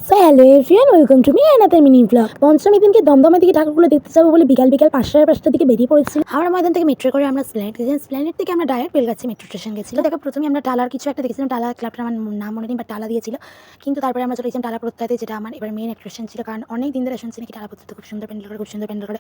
So hello everyone, welcome to me another mini blog. পঞ্চমীর দিনকে দমদমের দিকে ঠাকুরগুলো দেখতে যাবো বলে বিকাল 5টার দিকে বেরিয়ে পড়েছি। হাওড়া ময়দান থেকে মেট্রো করে আমরা স্প্ল্যানেড থেকে আমরা ডাইরেক্ট বেলগাছি মেট্রো স্টেশন গেছিলাম। দেখো প্রথমে আমরা টালার কিছু একটা দেখেছিলাম, টালা ক্লাবটা আমার নাম মনে নেই, বা টালা দিয়েছিল। কিন্তু তারপরে আমরা চলে গেছিলাম টালা প্রত্যয়তে, যেটা আমার এবার মেন অ্যাট্রাকশন ছিল, কারণ অনেক দিন ধরে শুনছি নাকি টালা প্রত্যয়তে খুব সুন্দর প্যান্ডেল করে, খুব সুন্দর প্যান্ডেল করে।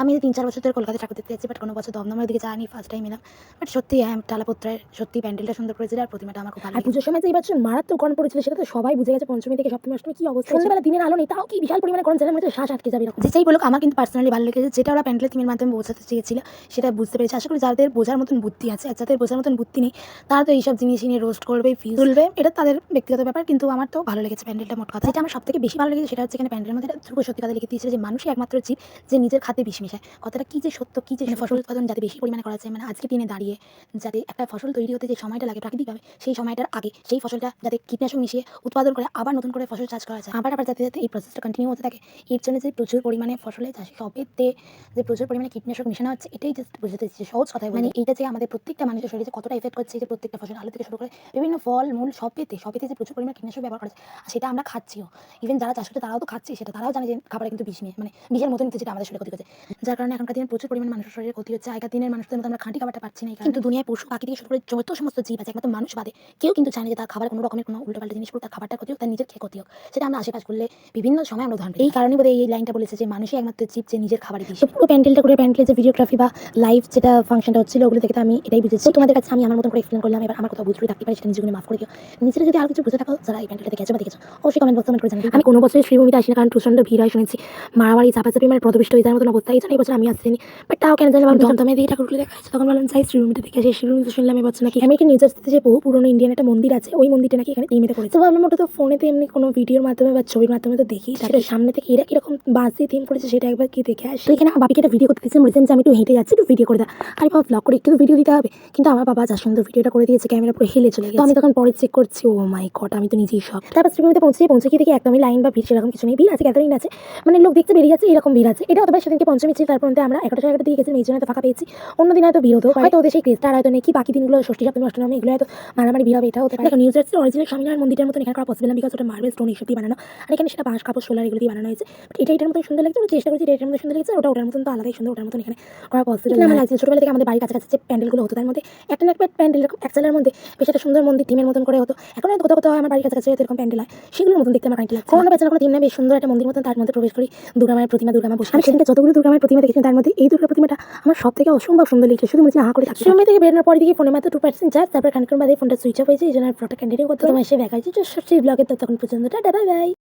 আমি 3-4 বছর ধরে কলকাতায় ঠাকুর দেখতে যাচ্ছি, বাট কোনো বছর দমদমের দিকে যাইনি, ফার্স্ট টাইম এলাম। বাট সত্যি হ্যাঁ, টালা প্রত্যয়ের সত্যি প্যান্ডেলটা সুন্দর করেছিল, আর প্রতিমাটা আমার খুব ভালো। আর পুজোর সময় যে এই বছর মারাত্মক গরম পড়েছিল, সেটা তো সবাই বুঝে গেছে। পঞ্চমী থেকে সপ্তমী অষ্টমী কি অবস্থা, সন্ধ্যাবেলা দিনের আলো নেই, তাও কি বিশাল পরিমাণে গরম, ছেলের মধ্যে শ্বাস আটকে যাবে এরকম। যেটাই বলুক, আমার কিন্তু পার্সোনালি ভালো লেগেছে, যেটা ওরা প্যান্ডেলের থিমের মাধ্যমে বোঝাতে চেয়েছিল সেটা বুঝতে পেরেছি। আশা করি যাদের বোঝার মতন বুদ্ধি আছে, আর যাদের বোঝার মতন বুদ্ধি নেই তারা তো এইসব জিনিস নিয়ে রোস্ট করবে, ফিল তুলবে, এটা তাদের ব্যক্তিগত ব্যাপার। কিন্তু আমার তো ভালো লেগেছে প্যান্ডেলটা। মোট কথা যেটা আমার সব থেকে বেশি ভালো লেগেছে সেটা হচ্ছে এখানে প্যান্ডেলের মধ্যে ধ্রুব সত্যি কথা লিখে দিয়েছিল যে মানুষই একমাত্র জীব যে নিজের খাদ্যে বিষ মেশায়। কথাটা কি যে সত্য, কি যে ফসল উৎপাদন যাতে বেশি পরিমাণে করা যায়, মানে আজকে দিনে দাঁড়িয়ে যাতে একটা ফসল তৈরি হতে যে সময়টা লাগে প্রাকৃতিকভাবে, সেই সময়টার আগে সেই ফসলটা যাতে কীটনাশক মিশিয়ে উৎপাদন করে আবার নতুন করে ফসল চাষ করা যায়, আবার যাতে যাতে এই প্রসেসটা কন্টিনিউ হতে থাকে। এর জন্য যে প্রচুর পরিমাণে ফসলে চাষি সবেতে যে প্রচুর পরিমাণে কীটনাশক মেশানো হচ্ছে, এটাই জাস্ট বুঝতে চাইছি সহজ কথায়। মানে এইটা যে আমাদের প্রত্যেকটা মানুষের শরীরে কতটা এফেক্ট করছে, যে প্রত্যেকটা ফসল আলু থেকে শুরু করে বিভিন্ন ফল মূল সবেতে যে প্রচুর পরিমাণে কীটনাশক ব্যবহার করা যায়, আর সেটা আমরা খাচ্ছিও। ইভেন যারা চাষ করছে তারাও তো খাচ্ছে, সেটা তারাও জানে যে খাবারে কিন্তু বিষ নিয়ে, মানে বিষের মতো নিচ্ছে, যেটা আমাদের শরীরে ক্ষতি করছে। যার কারণে এখনকার দিনে প্রচুর পরিমাণে মানুষের শরীরে ক্ষতি হচ্ছে। আগের দিনের মানুষদের মতো আমরা খাঁটি খাবারটা পাচ্ছি না। কিন্তু দুনিয়ায় পশু পাখি থেকে শুরু করে যত সমস্ত জীব আছে, একমাত্র মানুষ বাদে কেউ কিন্তু চায় না যে তার খাবার কোনো রকমের কোনো উল্টোপাল্টা জিনিস করুক, তার খাবারটা ক্ষতি হোক, তার নিজের ক্ষতি হোক। সেটা আমরা আশেপাশ করলে বিভিন্ন সময় আমরা উদাহরণ পাই। এই কারণে বোধহয় এই লাইনটা বলেছে যে মানুষই একমাত্র জীব যে নিজের খাবারই দিচ্ছে। পুরো প্যান্ডেলটা করে প্যান্ডেলের যে ভিডিওগ্রাফি বা লাইভ যেটা ফাংশনটা হচ্ছিল, ওগুলো দেখে আমি এটাই বুঝেছি। তোমাদের কাছে আমি আমার মতন করে এক্সপ্লেন করলাম। এবার আমার কথা বুঝতে থাকতে পারি, সেটা নিজের মাফ করে দিও। নিজেরা যদি আর কিছু বুঝে থাকো, যারা এই প্যান্ডেলটা দেখেছো বা দেখেছো, অবশ্যই কমেন্ট করে জানাবে। আমি কোনো বছর শ্রীভূমিতে আসি না, কারণ প্রচন্ড ভিড় হয় শুনেছি, মারামারি চাপাচাপি, মানে প্রদবিষ্ট হয়ে যাওয়ার মতন অবস্থা। এই জন্য এই বছর আমি আসছিনি। বাট তাও কেন জানি দমদমে দিয়ে ঠাকুরগুলো দেখা যাচ্ছে, তখন বললাম যাই শ্রীভূমিতে দেখে আসি। শ্রীভূমিতে শুনলাম এবছর নাকি আমেরিকান নিউ জার্সিতে যে বহু পুরনো ইন্ডিয়ান একটা মন্দির আছে, ওই মন্দিরটা নাকি এখানে থিমেতে করেছে। তো ভাবলাম ওটা তো ফোনেতে এমনি কোনো ভিডিওর মাধ্যমে বা ছবির মাধ্যমে তো দেখি, তাহলে সামনে থেকে এরা কিরকম বাস দিয়ে থিম করেছে সেটা একবার কি দেখে আসি। তো এখানে আমার বাপিকে একটা ভিডিও করতে দিয়েছিলাম, বলেছেন যে আমি একটু হেঁটে যাচ্ছি, একটু ভিডিও করে দাও। আরে বাবা, ব্লগ করে একটু ভিডিও দিতে হবে। কিন্তু আমার বাবা যা সুন্দর ভিডিওটা করে দিয়েছে, ক্যামেরা পুরো হেলে চলে গেছে। তো আমি তখন পরে চেক করছি, ও মাই গড, আমি তো নিজেই সব। তারপর শ্রীভূমিতে পৌঁছে কি দেখি একদমই লাইন বা ভিড় সেরকম কিছু নেই। ভিড় আছে, গ্যাদারিং আছে, মানে লোক দেখতে বেরিয়ে যাচ্ছে, এরকম ভিড় আছে। এটা হতে পারে সেদিনকে পঞ্চমী ছিল, তারপর আমরা 11টার দিকে গেছিলাম, এই জন্য তো ফাঁকা পেয়েছি। অন্যদিন হয়তো ভিড় হতো, হয়তো ওদের সেই ক্রেজটা হয়তো নেই, কি বাকি দিনগুলো ষষ্ঠী সপ্তমী অষ্টমী এগুলো হয়তো মারামারি ভিড় হবে, এটা হতে পারে। নিউ জার্সির অরিজিনাল স্বামীনারায়ণ মন্দিরের মতন এখানে করা পসিবল না, বিকজ ওটা মার্বেল স্টোন এইসব দিয়ে বানানো, আর এখানে সেটা বাঁশ কাপড় সোলার এগুলো দিয়ে বানানো হয়েছে। বাট এটার মতো সুন্দর লাগছে, চেষ্টা করছি এটার মতো সুন্দর লাগছে। ওটার মতন তো আলাদাই সুন্দর, ওটার মতন এখানে করা পসিবল না। আমার লাগছে ছোটবেলা থেকে আমাদের বাড়ির কাছাকাছি যে প্যান্ডেলগুলো হতো, তার মধ্যে একটা না একটা প্যান্ডেল এরকম এক চালের মধ্যে বেশ একটা সুন্দর মন্দির থিমের মতন করে হতো। এখন হয়তো কোথাও কোথাও আমার বাড়ির কাছাকাছি এরকম প্যান্ডেল হয়, সেগুলোর মতন দেখতে আমার কাইন্ড লাগছে। কোনো পেছনে কোনো থিম না, বেশ সুন্দর একটা মন্দির মতন, তার মধ্যে প্রবেশ করি, দুর্গামায়ের প্রতিমা বসে। আমি সেদিনকে যতগুলো দুর্গামায়ের প্রতিমা দেখেছি, তার মধ্যে এই দুর্গা প্রতিমাটা আমার সব থেকে অসম্ভব সুন্দর লেগেছে। শুধু মনে হা করে থাকছে। রুমে থেকে বেরোনোর পরে দিকে ফোনে মাত্র 2% চার্জ, তারপর খানিকক্ষণ বাদে ফোনটা সুইচ অফ হয়েছে, এই জন্য ফটোটা কন্টিনিউ করতে তোমার সে দেখাচ্ছি। তো ব্লগের তখন পর্যন্ত টাটা, বাই বাই।